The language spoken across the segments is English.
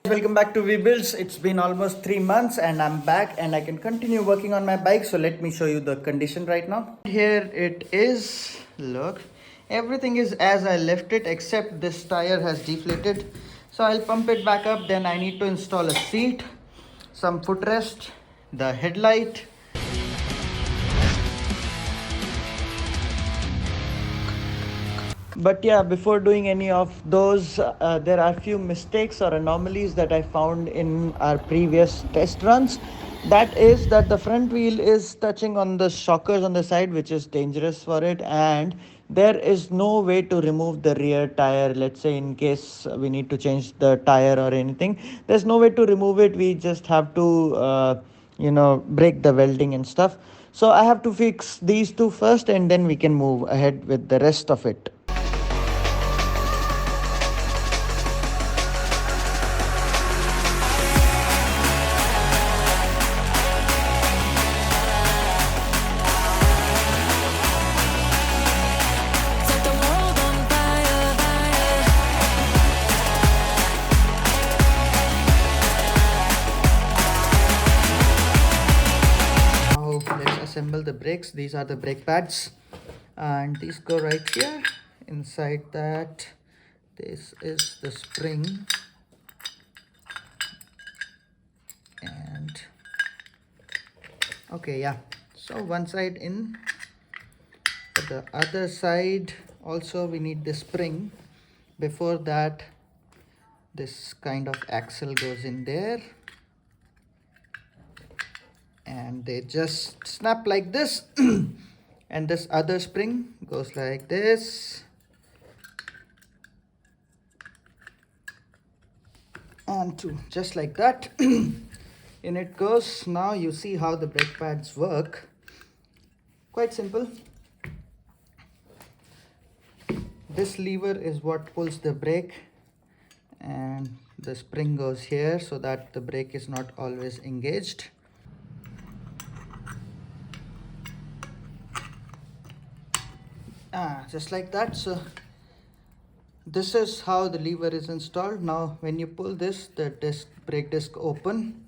Welcome back to VBuilds. It's been almost 3 months and I'm back and I can continue working on my bike. So let me show you the condition right now. Here it is. Look, everything is as I left it except this tire has deflated. So I'll pump it back up. Then I need to install a seat, some footrest, the headlight. But yeah, before doing any of those, there are few mistakes or anomalies that I found in our previous test runs. That is that the front wheel is touching on the shockers on the side, which is dangerous for it, and there is no way to remove the rear tire. Let's say in case we need to change the tire or anything, there's no way to remove it. We just have to break the welding and stuff. So I have to fix these two first and then we can move ahead with the rest of it. Assemble the brakes. These are the brake pads and these go right here. Inside that, this is the spring, and okay, yeah, so one side in. For the other side also we need the spring. Before that, this kind of axle goes in there and they just snap like this. And this other spring goes like this, and just like that. In it goes. Now you see how the brake pads work. Quite simple. This lever is what pulls the brake and the spring goes here so that the brake is not always engaged. Just like that. So this is how the lever is installed. Now when you pull this, the brake disc open.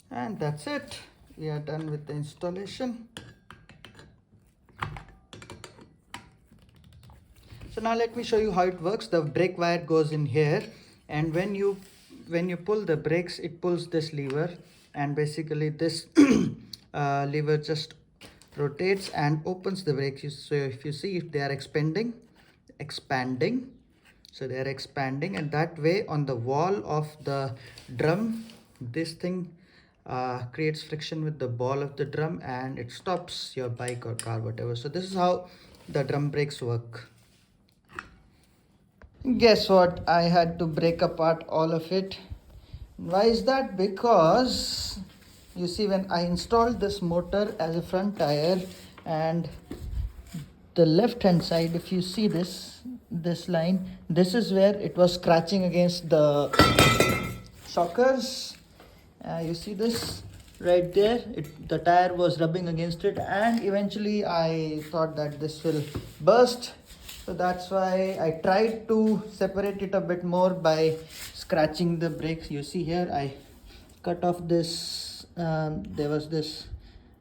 And that's it. We are done with the installation. So now let me show you how it works. The brake wire goes in here, and when you pull the brakes, it pulls this lever, and basically this lever just rotates and opens the brakes. So if you see, if they are expanding, so they are expanding, and that way on the wall of the drum, this thing creates friction with the ball of the drum and it stops your bike or car, whatever. So this is how the drum brakes work. Guess what? I had to break apart all of it. Why is that? Because you see, when I installed this motor as a front tire, and the left hand side, if you see this line, this is where it was scratching against the shockers. You see this right there, the tire was rubbing against it, and eventually I thought that this will burst. So that's why I tried to separate it a bit more by scratching the brakes. You see here, I cut off this, there was this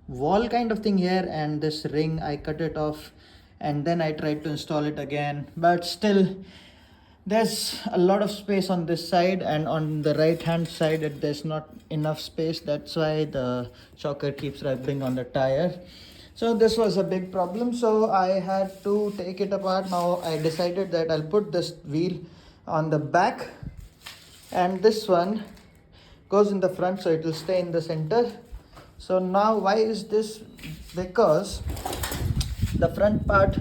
wall kind of thing here, and this ring, I cut it off, and then I tried to install it again. But still, there's a lot of space on this side, and on the right hand side there's not enough space. That's why the shocker keeps rubbing on the tire. So this was a big problem, so I had to take it apart. Now I decided that I'll put this wheel on the back and this one goes in the front, so it will stay in the center. So now why is this? Because the front part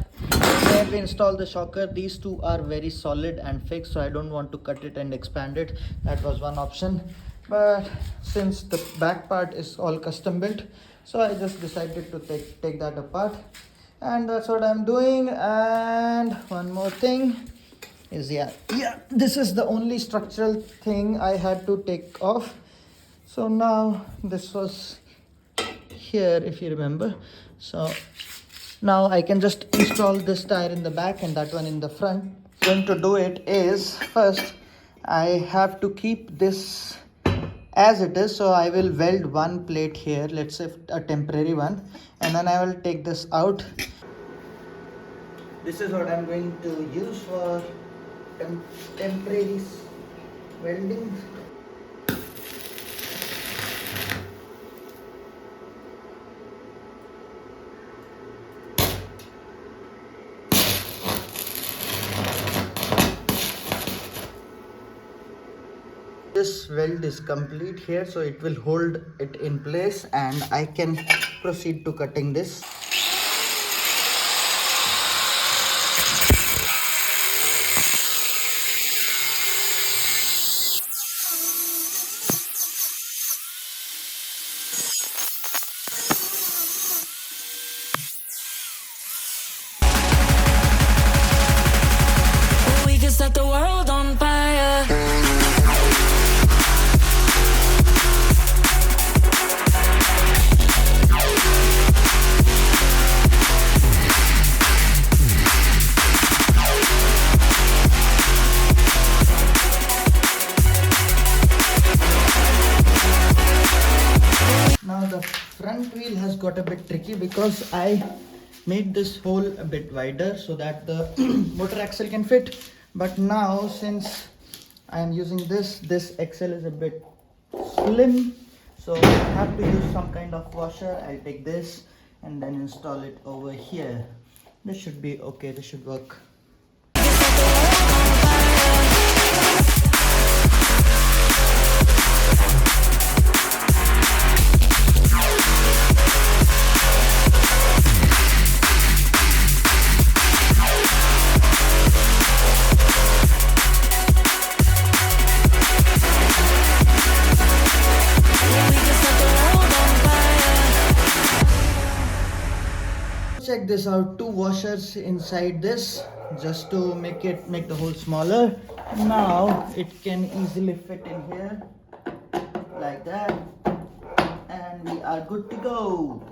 where we install the shocker, these two are very solid and fixed, so I don't want to cut it and expand it. That was one option, but since the back part is all custom built, so I just decided to take that apart, and that's what I'm doing. And one more thing is, yeah, this is the only structural thing I had to take off. So now this was here, if you remember. So now I can just install this tire in the back and that one in the front. Going to do it is, first I have to keep this as it is, so I will weld one plate here, let's say a temporary one, and then I will take this out. This is what I'm going to use for temporary welding. This weld is complete here, so it will hold it in place and I can proceed to cutting this. We can set the world on fire. Now the front wheel has got a bit tricky because I made this hole a bit wider so that the motor axle can fit. But now since I am using this axle is a bit slim, so I have to use some kind of washer. I'll take this and then install it over here. This should be okay, this should work. Check this out, two washers inside this just to make the hole smaller. Now it can easily fit in here like that and we are good to go.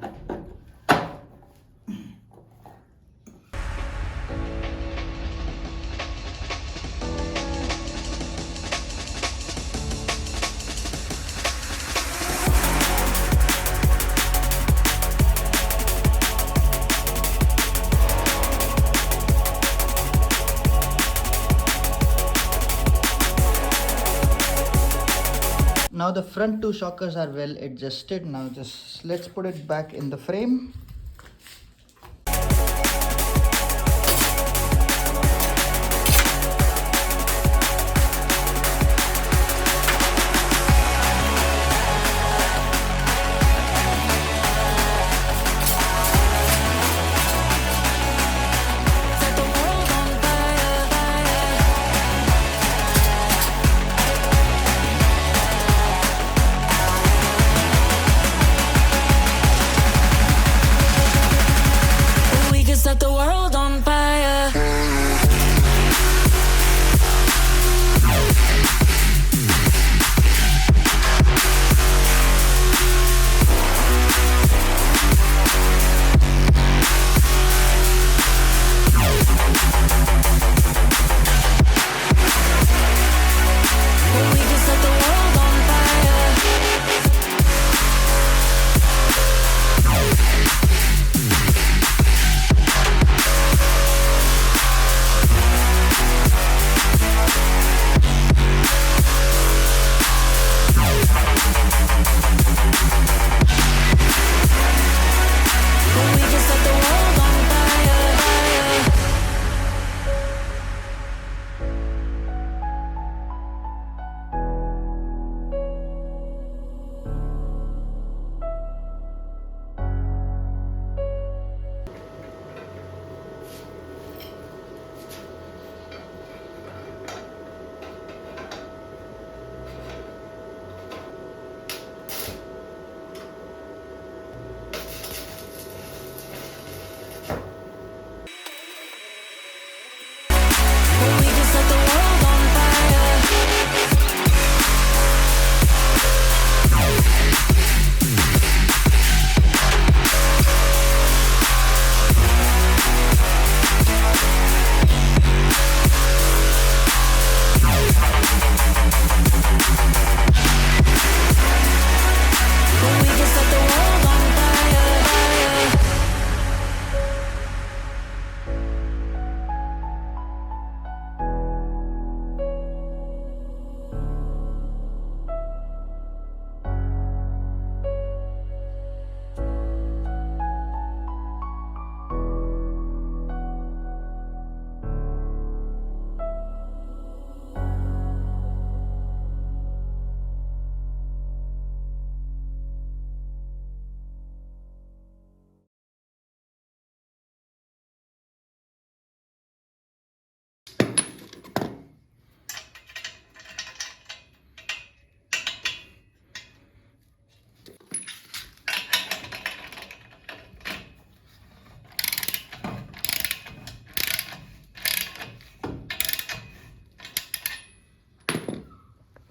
Now the front two shockers are well adjusted. Now just let's put it back in the frame.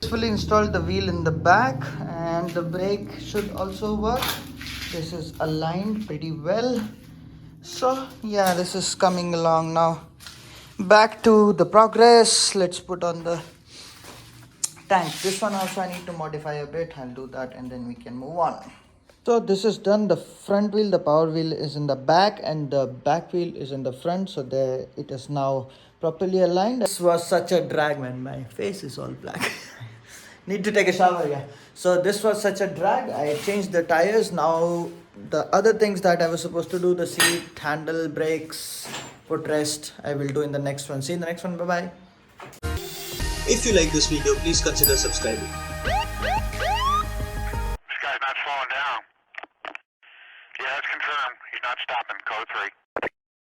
successfully installed the wheel in the back, and the brake should also work. This is aligned pretty well. So yeah, this is coming along now. Back to the progress. Let's put on the tank. This one also I need to modify a bit. I'll do that and then we can move on. So this is done. The front wheel, the power wheel is in the back and the back wheel is in the front. So there it is now properly aligned. This was such a drag, man. My face is all black. Need to take a shower, yeah. So this was such a drag. I changed the tires. Now the other things that I was supposed to do, the seat, handle, brakes, footrest, I will do in the next one. See you in the next one. Bye bye. If you like this video, please consider subscribing. This guy's not slowing down. Yeah, that's confirmed. He's not stopping. Code 3.